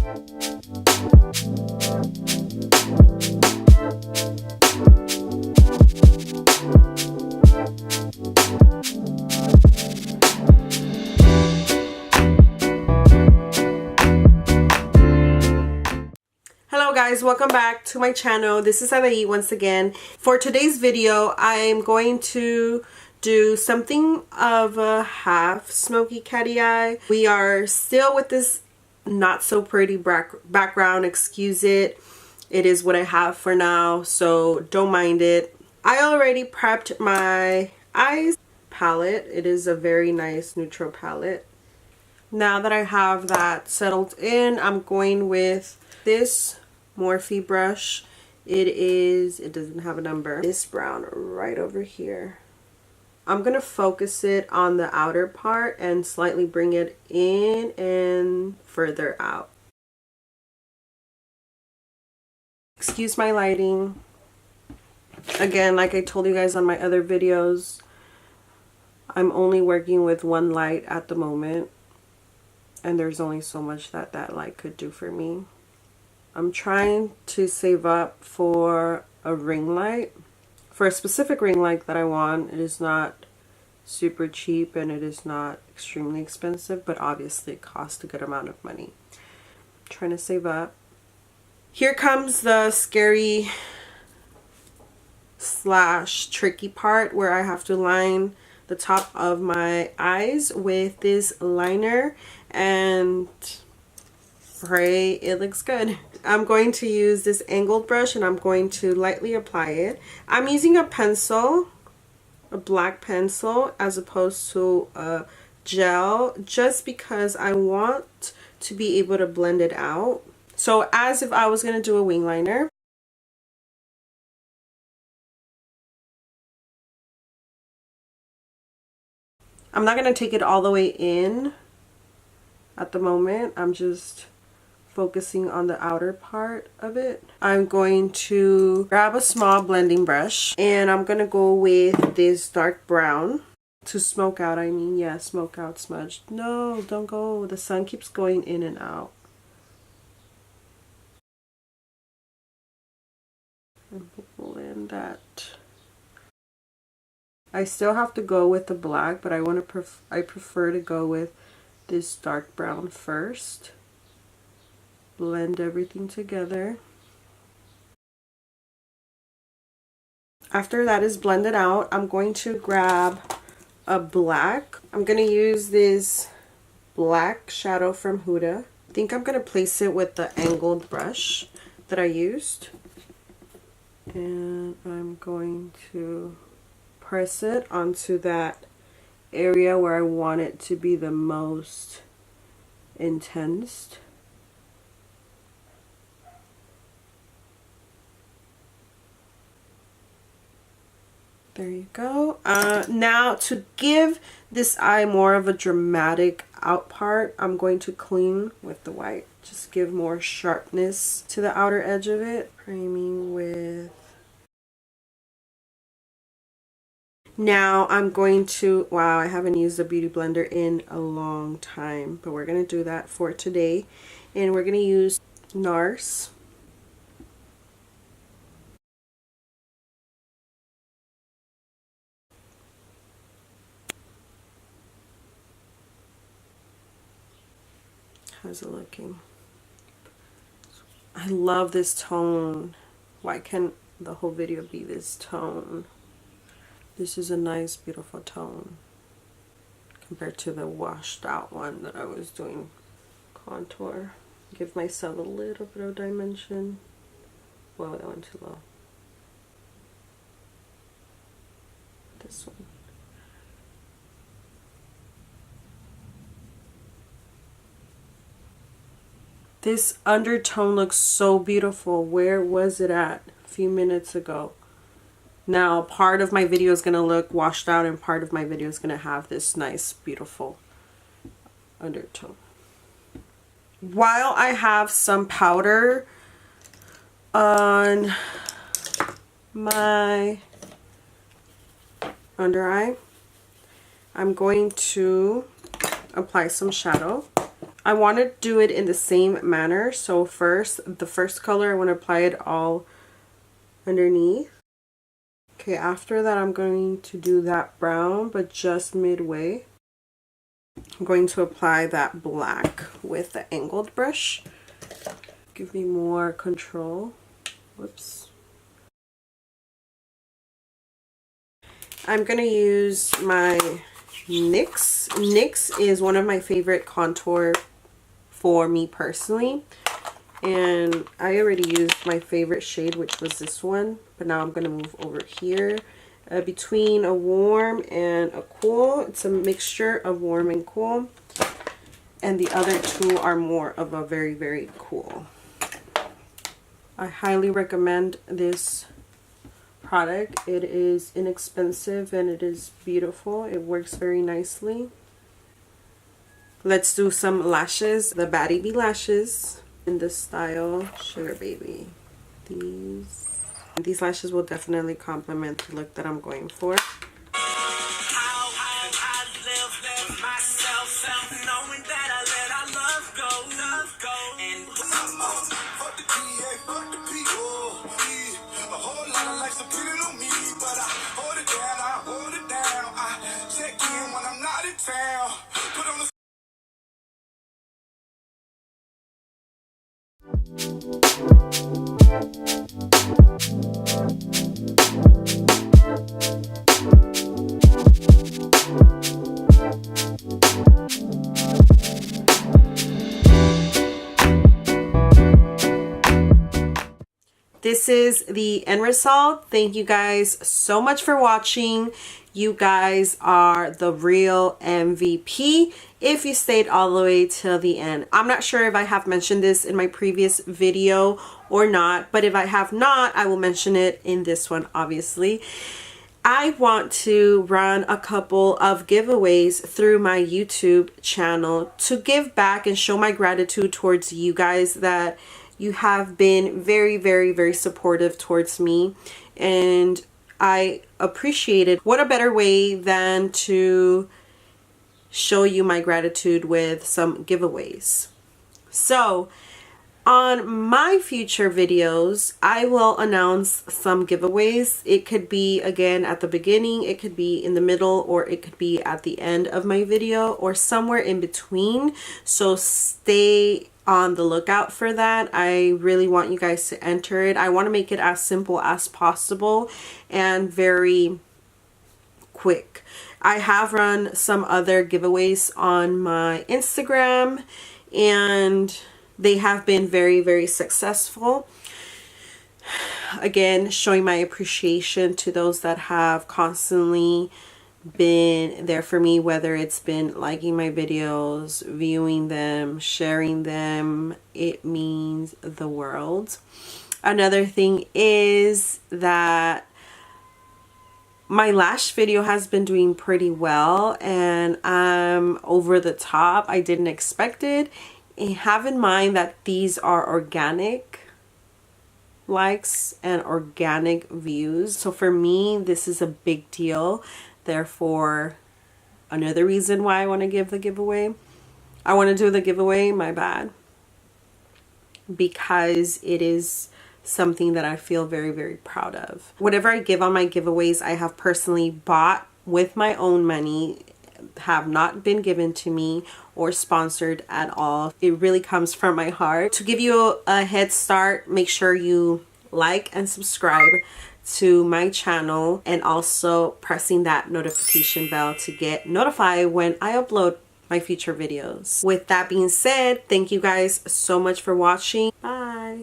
Hello guys, welcome back to my channel. This is Adhay once again. For today's video, I'm going to do something of a half smoky catty eye. We are still with this not so pretty background, excuse it. It is what I have for now, so don't mind it. I already prepped my eyes palette. It is a very nice neutral palette. Now that I have that settled in, I'm going with this Morphe brush. It doesn't have a number. This brown right over here. I'm gonna focus it on the outer part and slightly bring it in and further out. Excuse my lighting. Again, like I told you guys on my other videos, I'm only working with one light at the moment, and there's only so much that that light could do for me. I'm trying to save up for a ring light, for a specific ring light that I want. It is not super cheap and it is not extremely expensive, but obviously it costs a good amount of money. I'm trying to save up. Here comes the scary / tricky part where I have to line the top of my eyes with this liner and pray it looks good. I'm going to use this angled brush and I'm going to lightly apply it. I'm using a pencil, a black pencil, as opposed to a gel, just because I want to be able to blend it out. So as if I was going to do a wing liner. I'm not going to take it all the way in at the moment. I'm just focusing on the outer part of it. I'm going to grab a small blending brush and I'm going to go with this dark brown to smoke out. I mean, yeah, smoke out, smudge. No, don't go. The sun keeps going in and out. And blend that. I still have to go with the black, but I prefer to go with this dark brown first. Blend everything together. After that is blended out, I'm going to grab a black. I'm going to use this black shadow from Huda. I think I'm going to place it with the angled brush that I used. And I'm going to press it onto that area where I want it to be the most intense. There you go. Now to give this eye more of a dramatic out part, I'm going to clean with the white. Just give more sharpness to the outer edge of it. Priming with... Now I'm going to... Wow, I haven't used a beauty blender in a long time, but we're going to do that for today. And we're going to use NARS. How's it looking? I love this tone. Why can't the whole video be this tone? This is a nice, beautiful tone compared to the washed out one that I was doing. Contour. Give myself a little bit of dimension. Whoa, that went too low. This one. This undertone looks so beautiful. Where was it at a few minutes ago? Now, part of my video is going to look washed out and part of my video is going to have this nice, beautiful undertone. While I have some powder on my under eye, I'm going to apply some shadow. I want to do it in the same manner. So first, the first color, I want to apply it all underneath. Okay, after that I'm going to do that brown, but just midway. I'm going to apply that black with the angled brush. Give me more control. Whoops. I'm going to use my NYX. NYX is one of my favorite contour for me personally. And I already used my favorite shade, which was this one. But now I'm going to move over here. Between a warm and a cool. It's a mixture of warm and cool. And the other two are more of a very, very cool. I highly recommend this product. It is inexpensive and it is beautiful. It works very nicely. Let's do some lashes. The Baddie B lashes in the style Sugar Baby. These lashes will definitely complement the look that I'm going for. This is the end result. Thank you guys so much for watching. You guys are the real MVP if you stayed all the way till the end. I'm not sure if I have mentioned this in my previous video or not, but if I have not, I will mention it in this one, obviously. I want to run a couple of giveaways through my YouTube channel to give back and show my gratitude towards you guys that you have been very, very, very supportive towards me, and I appreciate it. What a better way than to show you my gratitude with some giveaways. So on my future videos, I will announce some giveaways. It could be again at the beginning, it could be in the middle, or it could be at the end of my video, or somewhere in between. So stay on the lookout for that. I really want you guys to enter it. I want to make it as simple as possible and very quick. I have run some other giveaways on my Instagram and they have been very, very successful. Again, showing my appreciation to those that have constantly been there for me, whether it's been liking my videos, viewing them, sharing them. It means the world. Another thing is that my lash video has been doing pretty well and I'm over the top. I didn't expect it. And have in mind that these are organic likes and organic views. So for me, this is a big deal. Therefore, another reason why I want to give the giveaway. I want to do the giveaway, my bad. Because it is something that I feel very, very proud of. Whatever I give on my giveaways, I have personally bought with my own money, have not been given to me or sponsored at all. It really comes from my heart. To give you a head start, make sure you like and subscribe to my channel and also pressing that notification bell to get notified when I upload my future videos. With that being said, thank you guys so much for watching. Bye.